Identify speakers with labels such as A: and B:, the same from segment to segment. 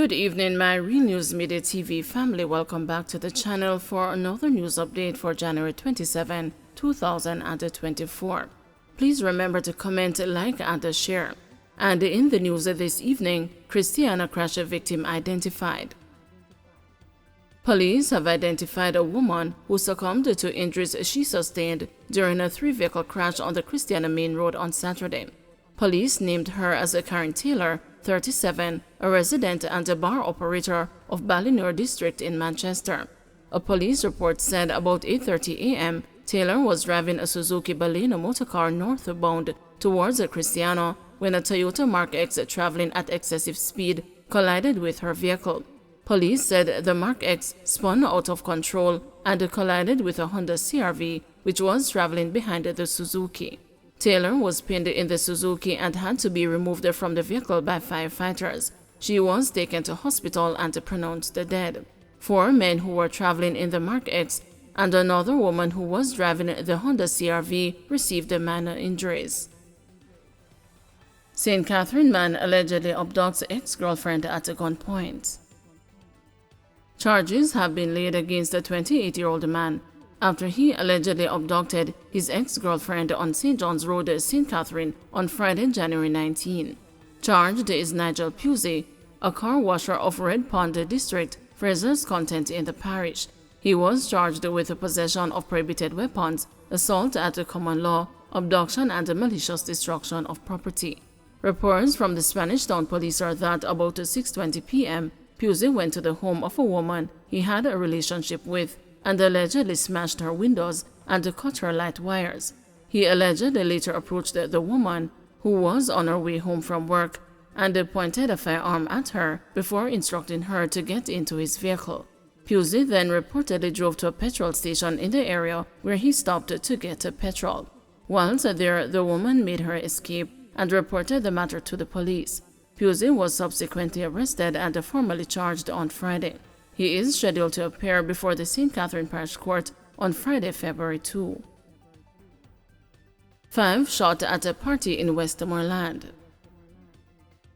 A: Good evening, my Real News Midday TV family. Welcome back to the channel for another news update for January 27, 2024. Please remember to comment, like, and share. And in the news this evening, Carica Crash victim identified. Police have identified a woman who succumbed to injuries she sustained during a three-vehicle crash on the Christiana Main Road on Saturday. Police named her as Karen Taylor, 37, a resident and a bar operator of Ballynor District in Manchester. A police report said about 8:30 a.m., Taylor was driving a Suzuki Baleno motorcar northbound towards Christiana when a Toyota Mark X traveling at excessive speed collided with her vehicle. Police said the Mark X spun out of control and collided with a Honda CR-V, which was traveling behind the Suzuki. Taylor was pinned in the Suzuki and had to be removed from the vehicle by firefighters. She was taken to hospital and pronounced dead. 4 men who were traveling in the Mark X and another woman who was driving the Honda CR-V received minor injuries. St. Catherine man allegedly abducts ex-girlfriend at gunpoint. Charges have been laid against a 28-year-old man after he allegedly abducted his ex-girlfriend on St. John's Road, St. Catherine, on Friday, January 19. Charged is Nigel Pusey, a car washer of Red Pond District, Fraser's Content in the parish. He was charged with possession of prohibited weapons, assault at the common law, abduction, and malicious destruction of property. Reports from the Spanish Town Police are that about 6:20 p.m., Pusey went to the home of a woman he had a relationship with and allegedly smashed her windows and cut her light wires. He allegedly later approached the woman, who was on her way home from work, and pointed a firearm at her before instructing her to get into his vehicle. Pusey then reportedly drove to a petrol station in the area where he stopped to get petrol. Whilst there, the woman made her escape and reported the matter to the police. Pusey was subsequently arrested and formally charged on Friday. He is scheduled to appear before the St. Catherine Parish Court on Friday, February 2. 5 shot at a party in Westmoreland.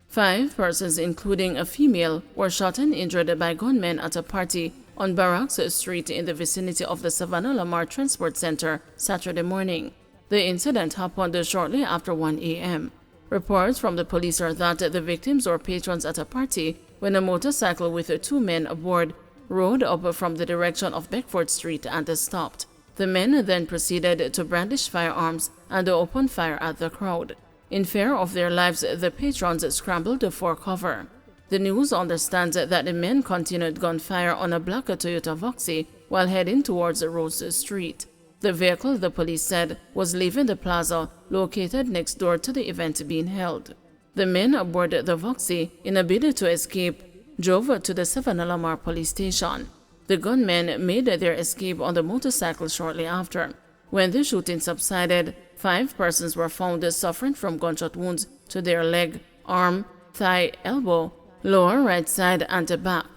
A: 5 persons, including a female, were shot and injured by gunmen at a party on Barracks Street in the vicinity of the Savannah Lamar Transport Center Saturday morning. The incident happened shortly after 1 a.m. Reports from the police are that the victims were patrons at a party when a motorcycle with 2 men aboard rode up from the direction of Beckford Street and stopped. The men then proceeded to brandish firearms and open fire at the crowd. In fear of their lives, the patrons scrambled for cover. The news understands that the men continued gunfire on a black Toyota Voxy while heading towards Rose Street. The vehicle, the police said, was leaving the plaza located next door to the event being held. The men aboard the Voxy, in a bid to escape, drove to the Savannah Lamar police station. The gunmen made their escape on the motorcycle shortly after. When the shooting subsided, 5 persons were found suffering from gunshot wounds to their leg, arm, thigh, elbow, lower right side, and back.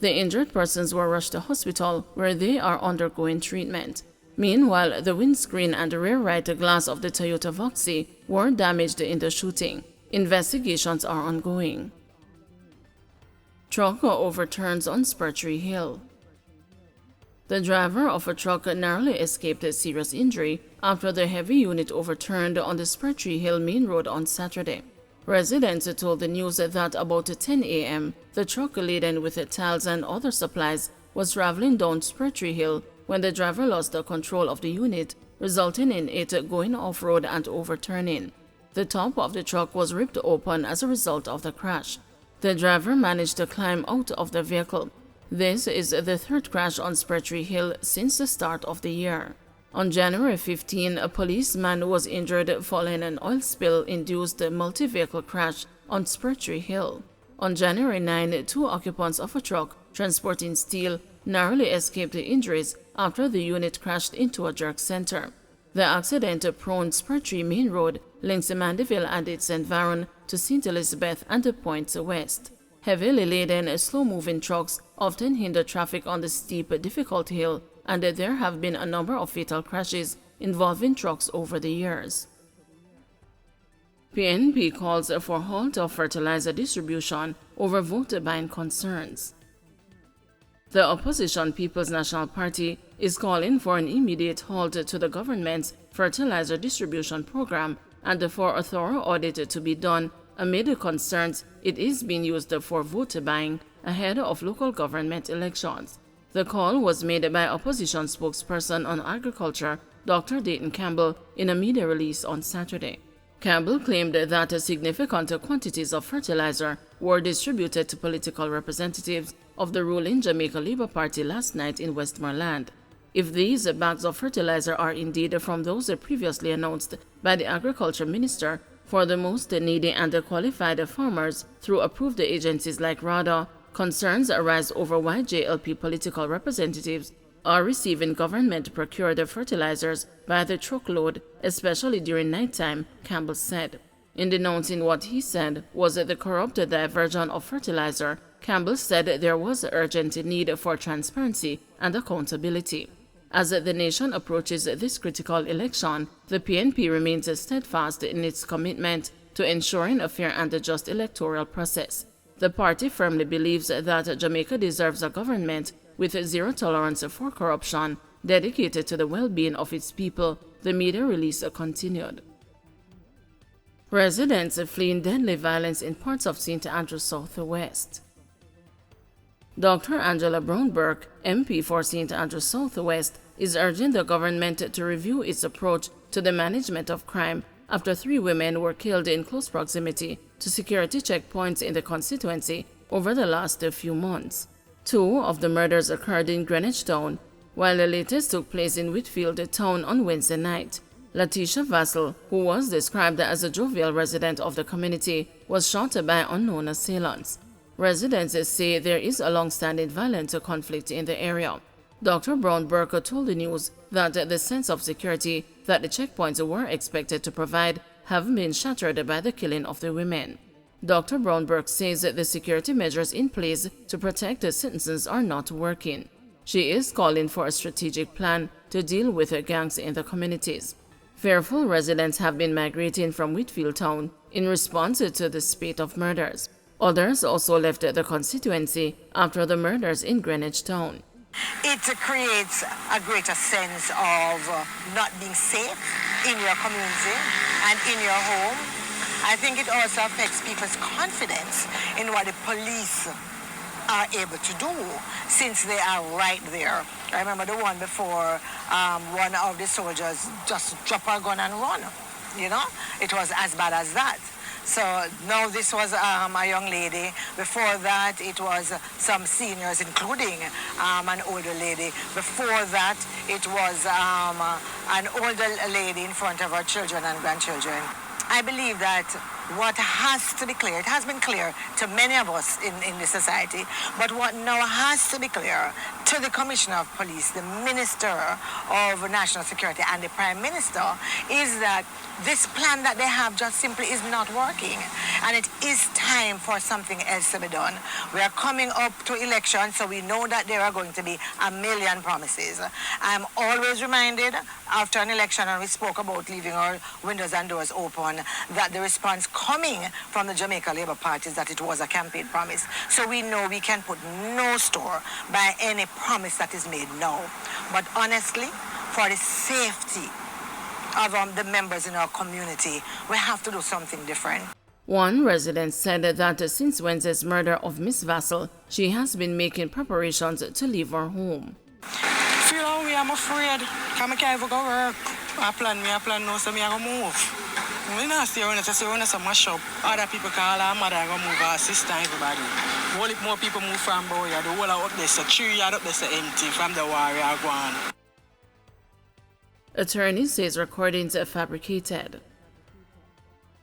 A: The injured persons were rushed to hospital where they are undergoing treatment. Meanwhile, the windscreen and rear right glass of the Toyota Voxy were damaged in the shooting. Investigations are ongoing. Truck overturns on Spurtree Hill. The driver of a truck narrowly escaped a serious injury after the heavy unit overturned on the Spurtree Hill main road on Saturday. Residents told the news that about 10 a.m., the truck laden with tiles and other supplies was traveling down Spurtree Hill when the driver lost the control of the unit, resulting in it going off-road and overturning. The top of the truck was ripped open as a result of the crash. The driver managed to climb out of the vehicle. This is the 3rd crash on Spurtree Hill since the start of the year. On January 15, a policeman was injured following an oil spill-induced multi-vehicle crash on Spurtree Hill. On January 9, 2 occupants of a truck transporting steel narrowly escaped the injuries after the unit crashed into a jerk center. The accident-prone Spurtree Main Road links Mandeville and its environ to St. Elizabeth and the Points West. Heavily laden, slow-moving trucks often hinder traffic on the steep, difficult hill, and there have been a number of fatal crashes involving trucks over the years. PNP calls for halt of fertilizer distribution over vote buying concerns. The opposition People's National Party is calling for an immediate halt to the government's fertilizer distribution program and for a thorough audit to be done amid concerns it is being used for vote buying ahead of local government elections. The call was made by opposition spokesperson on agriculture, Dr. Dayton Campbell, in a media release on Saturday. Campbell claimed that significant quantities of fertilizer were distributed to political representatives of the ruling Jamaica Labour Party last night in Westmoreland. If these bags of fertilizer are indeed from those previously announced by the Agriculture Minister for the most needy and qualified farmers through approved agencies like RADA, concerns arise over why JLP political representatives are receiving government-procured fertilizers by the truckload, especially during nighttime, Campbell said. In denouncing what he said was the corrupt diversion of fertilizer, Campbell said there was urgent need for transparency and accountability. As the nation approaches this critical election, the PNP remains steadfast in its commitment to ensuring a fair and just electoral process. The party firmly believes that Jamaica deserves a government with zero tolerance for corruption, dedicated to the well-being of its people, the media release continued. Residents fleeing deadly violence in parts of St. Andrews Southwest. Dr. Angela Brown-Burke, MP for St. Andrews Southwest, is urging the government to review its approach to the management of crime after 3 women were killed in close proximity to security checkpoints in the constituency over the last few months. 2 of the murders occurred in Greenwich Town, while the latest took place in Whitfield Town on Wednesday night. Letitia Vassell, who was described as a jovial resident of the community, was shot by unknown assailants. Residents say there is a long-standing violent conflict in the area. Dr. Brown-Burke told the news that the sense of security that the checkpoints were expected to provide have been shattered by the killing of the women. Dr. Brown-Burke says that the security measures in place to protect the citizens are not working. She is calling for a strategic plan to deal with the gangs in the communities. Fearful residents have been migrating from Whitfield Town in response to the spate of murders. Others also left the constituency after the murders in Greenwich Town.
B: It creates a greater sense of not being safe in your community and in your home. I think it also affects people's confidence in what the police are able to do since they are right there. I remember the one before, one of the soldiers just drop a gun and run. You know, it was as bad as that. So now this was a young lady. Before that, it was some seniors, including an older lady. Before that, it was an older lady in front of her children and grandchildren. I believe that what has to be clear, it has been clear to many of us in this society, but what now has to be clear to the Commissioner of Police, the Minister of National Security, and the Prime Minister is that this plan that they have just simply is not working, and it is time for something else to be done. We are coming up to elections, so we know that there are going to be a million promises. I'm always reminded after an election, and we spoke about leaving our windows and doors open, that the response coming from the Jamaica Labour Party is that it was a campaign promise. So we know we can put no store by any promise that is made now. But honestly, for the safety of the members in our community, we have to do something different.
A: One resident said that since Wednesday's murder of Miss Vassell, she has been making preparations to leave her home.
C: Feel how I'm afraid. I can't even go work. I plan now, so I go move. We not stay around, just around us a mash up. Other people call her mother and go move her sister, everybody. Whole heap more people move from Boya. The whole up there, so 3 yard up there, so empty from the warrior gone.
A: Attorney says recordings are fabricated.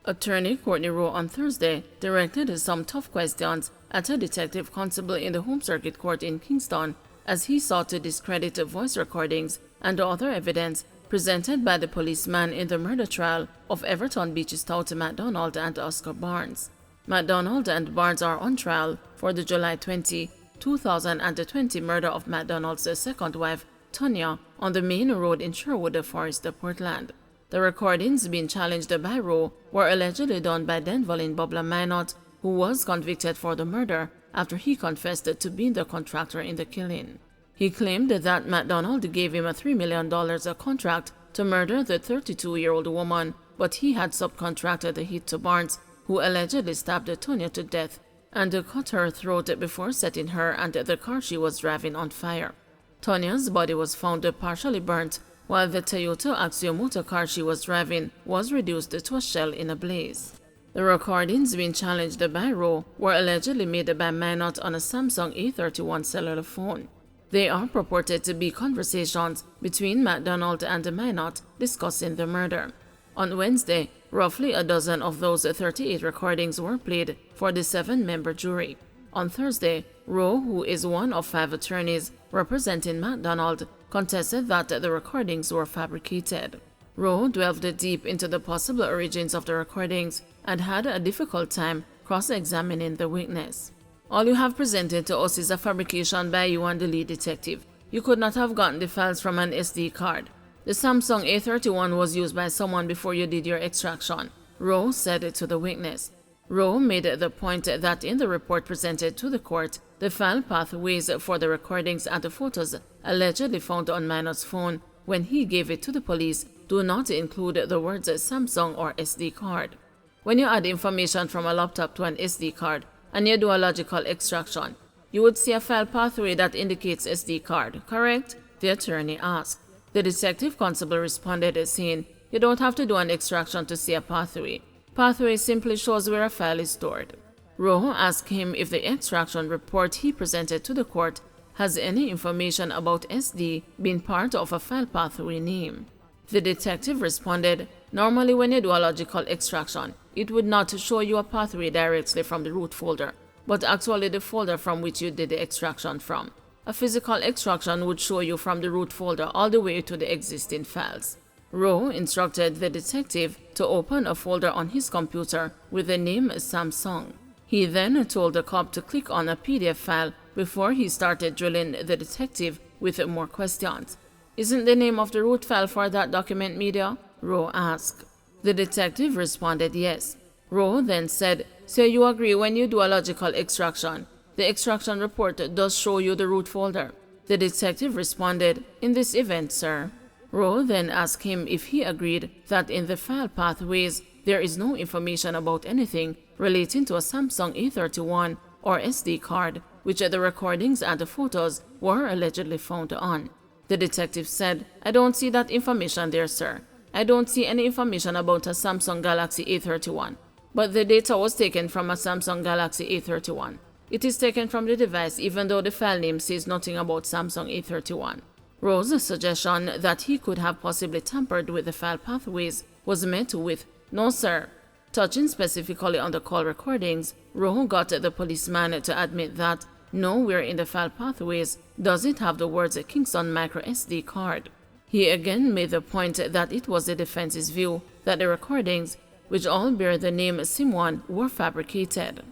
A: Attorney Courtney Rowe on Thursday directed some tough questions at a detective constable in the Home Circuit Court in Kingston as he sought to discredit voice recordings and other evidence presented by the policeman in the murder trial of Everton Beach stout MacDonald and Oscar Barnes. MacDonald and Barnes are on trial for the July 20, 2020 murder of MacDonald's second wife, Tonya, on the main road in Sherwood Forest, Portland. The recordings being challenged by Rowe were allegedly done by Denvolin Bobla Minot, who was convicted for the murder after he confessed to being the contractor in the killing. He claimed that McDonald gave him a $3 million contract to murder the 32-year-old woman, but he had subcontracted the hit to Barnes, who allegedly stabbed Tonya to death and cut her throat before setting her and the car she was driving on fire. Tonya's body was found partially burnt, while the Toyota Axiomoto car she was driving was reduced to a shell in a blaze. The recordings being challenged by Rowe were allegedly made by Minot on a Samsung A31 cellular phone. They are purported to be conversations between McDonald and Minot discussing the murder. On Wednesday, roughly a dozen of those 38 recordings were played for the 7-member jury. On Thursday, Rowe, who is one of 5 attorneys representing McDonald, contested that the recordings were fabricated. Rowe delved deep into the possible origins of the recordings and had a difficult time cross-examining the witness. All you have presented to us is a fabrication by you and the lead detective. You could not have gotten the files from an SD card. The Samsung A31 was used by someone before you did your extraction, Rowe said to the witness. Rowe made the point that in the report presented to the court, the file pathways for the recordings and the photos allegedly found on Minot's phone when he gave it to the police do not include the words Samsung or SD card. When you add information from a laptop to an SD card and you do a logical extraction, you would see a file pathway that indicates SD card, correct? The attorney asked. The detective constable responded saying, you don't have to do an extraction to see a pathway. Pathway simply shows where a file is stored. Rowe asked him if the extraction report he presented to the court has any information about SD being part of a file pathway name. The detective responded, normally when you do a logical extraction, it would not show you a pathway directly from the root folder, but actually the folder from which you did the extraction from. A physical extraction would show you from the root folder all the way to the existing files. Rowe instructed the detective to open a folder on his computer with the name Samsung. He then told the cop to click on a PDF file before he started drilling the detective with more questions. Isn't the name of the root file for that document media? Rowe asked. The detective responded yes. Rowe then said, so you agree when you do a logical extraction, the extraction report does show you the root folder? The detective responded, in this event, sir. Rowe then asked him if he agreed that in the file pathways there is no information about anything relating to a Samsung A31 or SD card, which the recordings and the photos were allegedly found on. The detective said, I don't see that information there, sir. I don't see any information about a Samsung Galaxy A31, but the data was taken from a Samsung Galaxy A31. It is taken from the device even though the file name says nothing about Samsung A31. Rowe's suggestion that he could have possibly tampered with the file pathways was met with, no sir. Touching specifically on the call recordings, Rowe got the policeman to admit that nowhere in the file pathways does it have the words Kingston micro SD card. He again made the point that it was the defense's view that the recordings, which all bear the name SIM1, were fabricated.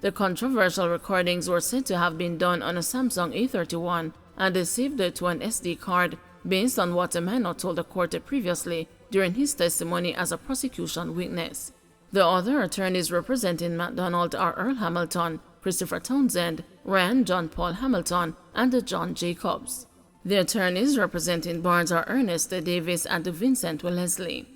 A: The controversial recordings were said to have been done on a Samsung A31 and saved to an SD card based on what Minot told the court previously during his testimony as a prosecution witness. The other attorneys representing McDonald are Earl Hamilton, Christopher Townsend, Ryan John Paul Hamilton, and John Jacobs. The attorneys representing Barnes are Ernest Davis and Vincent Wellesley.